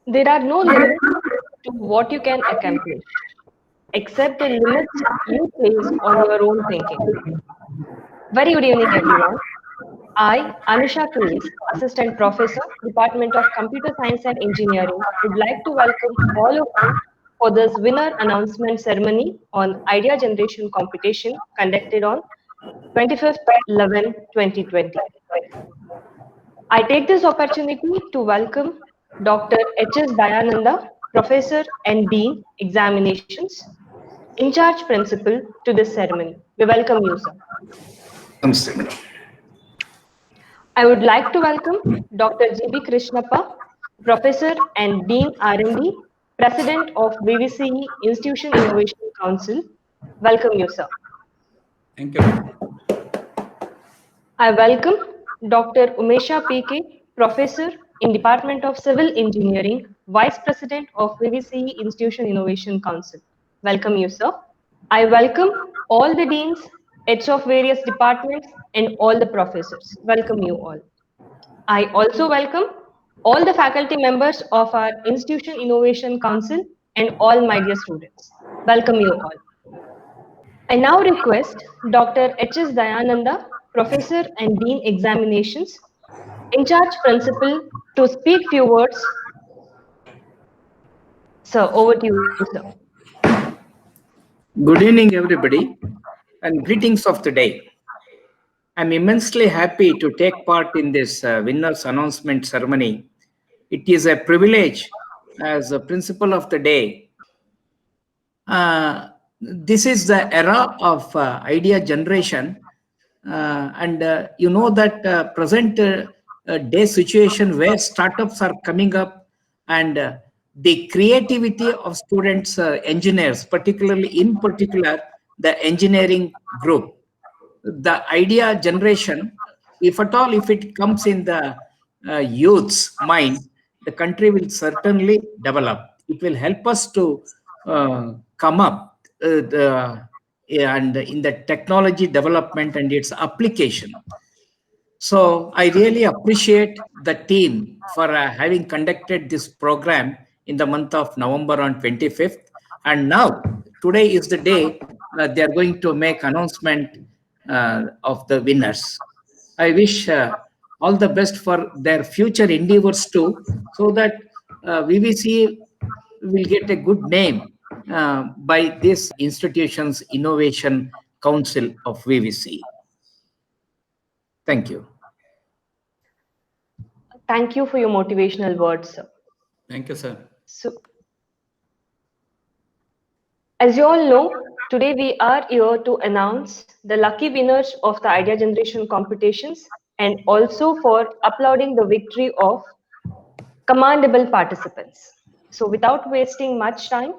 There are no limits to what you can accomplish, except the limits you place on your own thinking. Very good evening, everyone. I, Anusha Kales, Assistant Professor, Department of Computer Science and Engineering, would like to welcome all of you for this winner announcement ceremony on Idea Generation competition conducted on 25th 11 2020. I take this opportunity to welcome Dr. H.S. Dayananda, Professor and Dean Examinations, in charge principal to this ceremony. We welcome you, sir. Namaste, madam. I would like to welcome Dr. G.B. Krishnappa, Professor and Dean R&D, President of VVCE Institution Innovation Council. Welcome you, sir. Thank you. I welcome Dr. Umesha P.K., Professor in Department of Civil Engineering, Vice President of VVCE Institution Innovation Council. Welcome you, sir. I welcome all the deans, heads of various departments, and all the professors. Welcome you all. I also welcome all the faculty members of our Institution Innovation Council and all my dear students. Welcome you all. I now request Dr. H.S. Dayananda, Professor and Dean Examinations, in charge principal, to speak few words. Sir, over to you, sir. Good evening, everybody, and greetings of the day. I'm immensely happy to take part in this winners announcement ceremony. It is a privilege as a principal of the day. This is the era of idea generation, and you know that present day situation where startups are coming up and the creativity of students, engineers, in particular the engineering group, the idea generation, if at all, if it comes in the youth's mind, the country will certainly develop. It will help us to come up and in the technology development and its application. So I really appreciate the team for having conducted this program in the month of November on 25th. And now, today is the day they are going to make announcement of the winners. I wish all the best for their future endeavors too, so that VVC will get a good name by this institution's Innovation Council of VVC. Thank you. Thank you for your motivational words, sir. Thank you, sir. So, as you all know, today we are here to announce the lucky winners of the Idea Generation competitions and also for uploading the victory of commendable participants. So without wasting much time,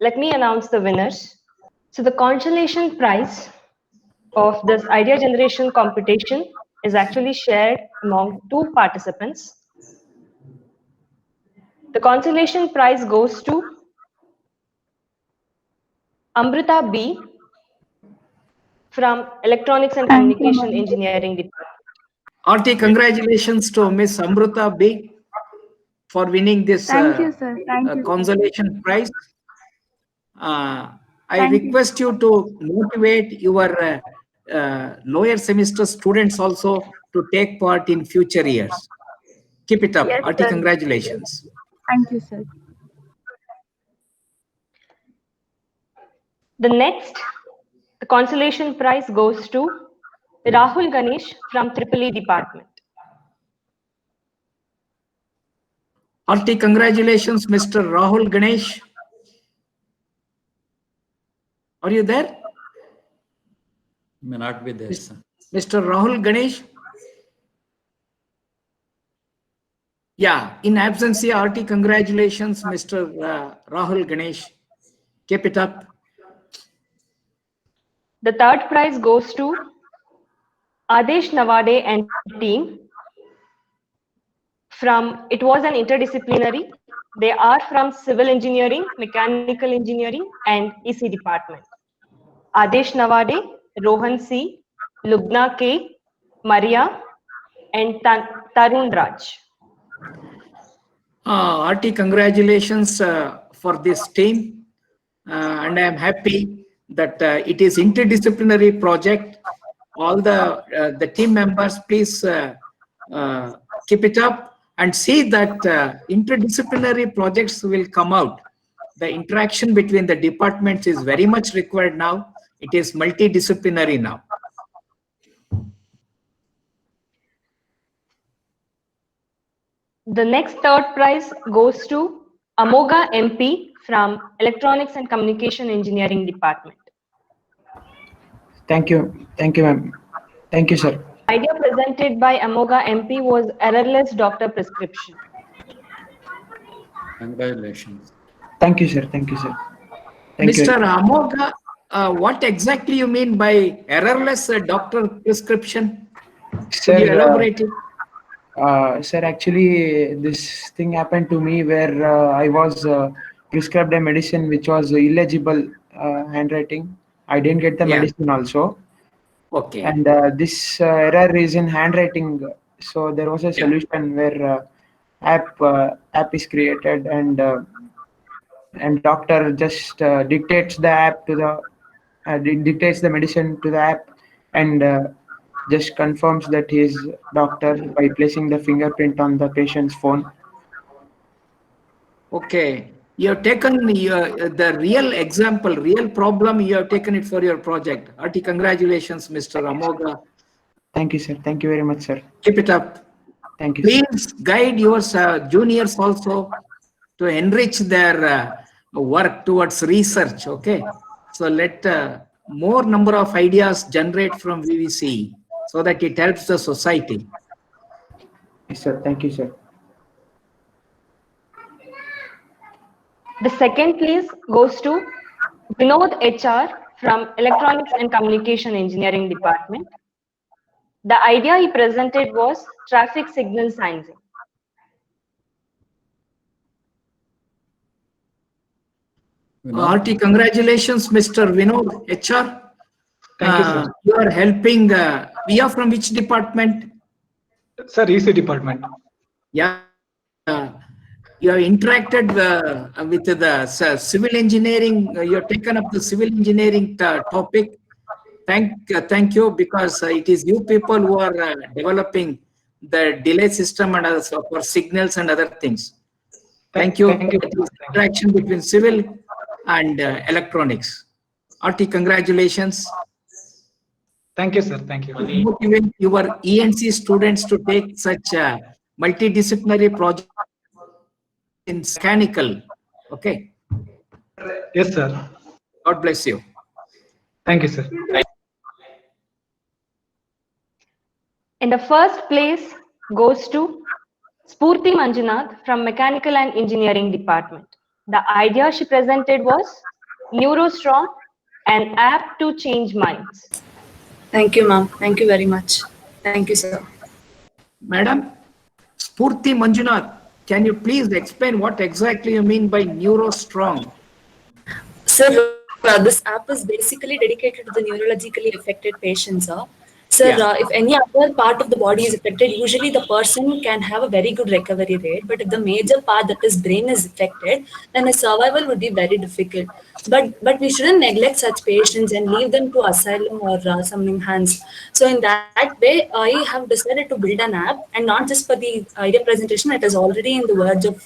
let me announce the winners. So the consolation prize of this Idea Generation competition is actually shared among two participants. The consolation prize goes to Amrita B from Electronics and Communication Engineering Department. Hearty congratulations to Miss Amrita B for winning this consolation prize. I request you to motivate your lower semester students also to take part in future years. Keep it up. Yes, Hearty sir. congratulations. Thank you, sir. The next, the consolation prize goes to Rahul Ganesh from EEE Department. Hearty congratulations, Mr. Rahul Ganesh. Are you there? May not be there, sir. Mr. Rahul Ganesh? Yeah, in absentia, hearty congratulations, Mr. Rahul Ganesh. Keep it up. The third prize goes to Adesh Nawade and team from, it was an interdisciplinary. They are from Civil Engineering, Mechanical Engineering and EC Department. Adesh Nawade, Rohan C, Lubna K, Maria and Tarun Raj. Arti, congratulations for this team. And I am happy that it is interdisciplinary project. All the team members, please keep it up and see that interdisciplinary projects will come out. The interaction between the departments is very much required now. It is multidisciplinary now. The next third prize goes to Amoga MP from Electronics and Communication Engineering Department. Thank you, ma'am. Thank you, sir. The idea presented by Amoga MP was errorless doctor prescription. Congratulations. Thank you, sir. Thank you, sir. Thank Mr. you. Amoga, what exactly you mean by errorless doctor prescription? Could you elaborate it? Sir, actually, this thing happened to me where I was prescribed a medicine which was illegible handwriting. I didn't get the medicine also. Okay. And this error is in handwriting. So there was a solution where app is created and doctor just dictates the app to the dictates the medicine to the app and just confirms that he is doctor by placing the fingerprint on the patient's phone. Okay. You have taken the real example, real problem, you have taken it for your project. Arti, congratulations, Mr. Amoga. Thank you, sir. Thank you very much, sir. Keep it up. Thank you. Please guide your juniors also to enrich their work towards research. Okay. So let more number of ideas generate from VVC so that it helps the society. Yes, sir. Thank you, sir. The second place goes to Vinod HR from Electronics and Communication Engineering Department. The idea he presented was traffic signal sizing. Arti, congratulations, Mr. Vinod HR. Thank you, sir. You are helping. We are from which department? Sir, EC department. Yeah. You have interacted with the civil engineering. You have taken up the civil engineering topic. Thank you, because it is you people who are developing the delay system and others for signals and other things. Thank you. Thank you. Interaction between civil and electronics. Arti, congratulations. Thank you, sir. Thank you. Motivate your ENC students to take such multidisciplinary project in mechanical. Okay. Yes, sir. God bless you. Thank you, sir. In the first place goes to Spurti Manjunath from Mechanical and Engineering Department. The idea she presented was NeuroStrong, an app to change minds. Thank you, ma'am. Thank you very much. Thank you, sir. Madam, Spurti Manjunath, can you please explain what exactly you mean by NeuroStrong? Sir, this app is basically dedicated to the neurologically affected patients, sir. Sir, if any other part of the body is affected, usually the person can have a very good recovery rate. But if the major part, that is brain, is affected, then his survival would be very difficult. But we shouldn't neglect such patients and leave them to asylum or some enhanced. So in that way, I have decided to build an app, and not just for the idea presentation. It is already in the verge of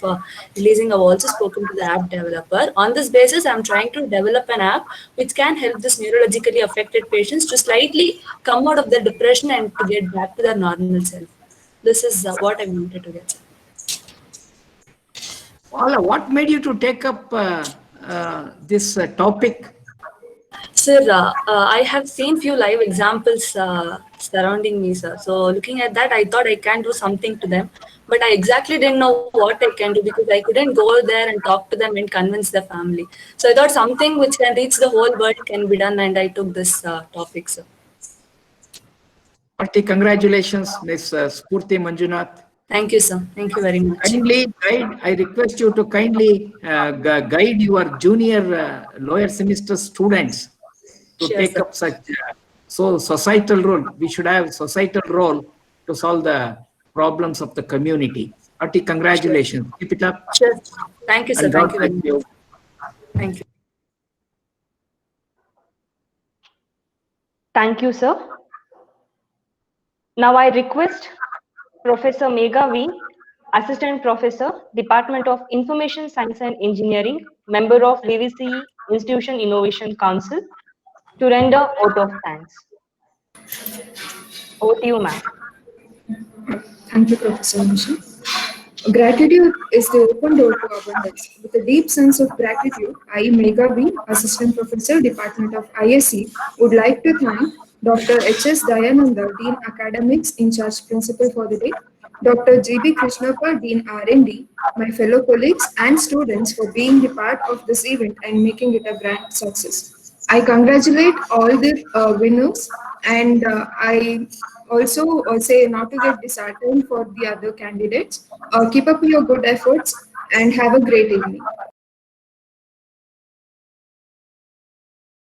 releasing. I've also spoken to the app developer. On this basis, I'm trying to develop an app which can help this neurologically affected patients to slightly come out of their depression and to get back to their normal self. This is what I wanted to get. Paula, what made you to take up this topic? Sir, I have seen few live examples surrounding me, sir. So looking at that, I thought I can do something to them. But I exactly didn't know what I can do because I couldn't go there and talk to them and convince the family. So I thought something which can reach the whole world can be done, and I took this topic, sir. Arti, congratulations, Ms. Spurti Manjunath. Thank you, sir. Thank you very much. Kindly guide, I request you to kindly guide your junior lower semester students to Sure, take sir. up such societal role. We should have societal role to solve the problems of the community. Hearty congratulations. Keep it up. Sure. Thank you, sir. And Thank God you very bless much. you. Thank you. Thank you, sir. Now I request Professor Megha V, Assistant Professor, Department of Information Science and Engineering, member of DVC Institution Innovation Council, to render vote of thanks. Over to you, ma'am. Thank you, Professor Anishi. Gratitude is the open door to abundance. With a deep sense of gratitude, I, Megha V, Assistant Professor, Department of ISC, would like to thank Dr. H.S. Dayananda, Dean Academics, in charge principal for the day, Dr. G.B. Krishnappa, Dean R&D, my fellow colleagues and students for being the part of this event and making it a grand success. I congratulate all the winners, and I also say not to get disheartened for the other candidates. Keep up your good efforts and have a great evening.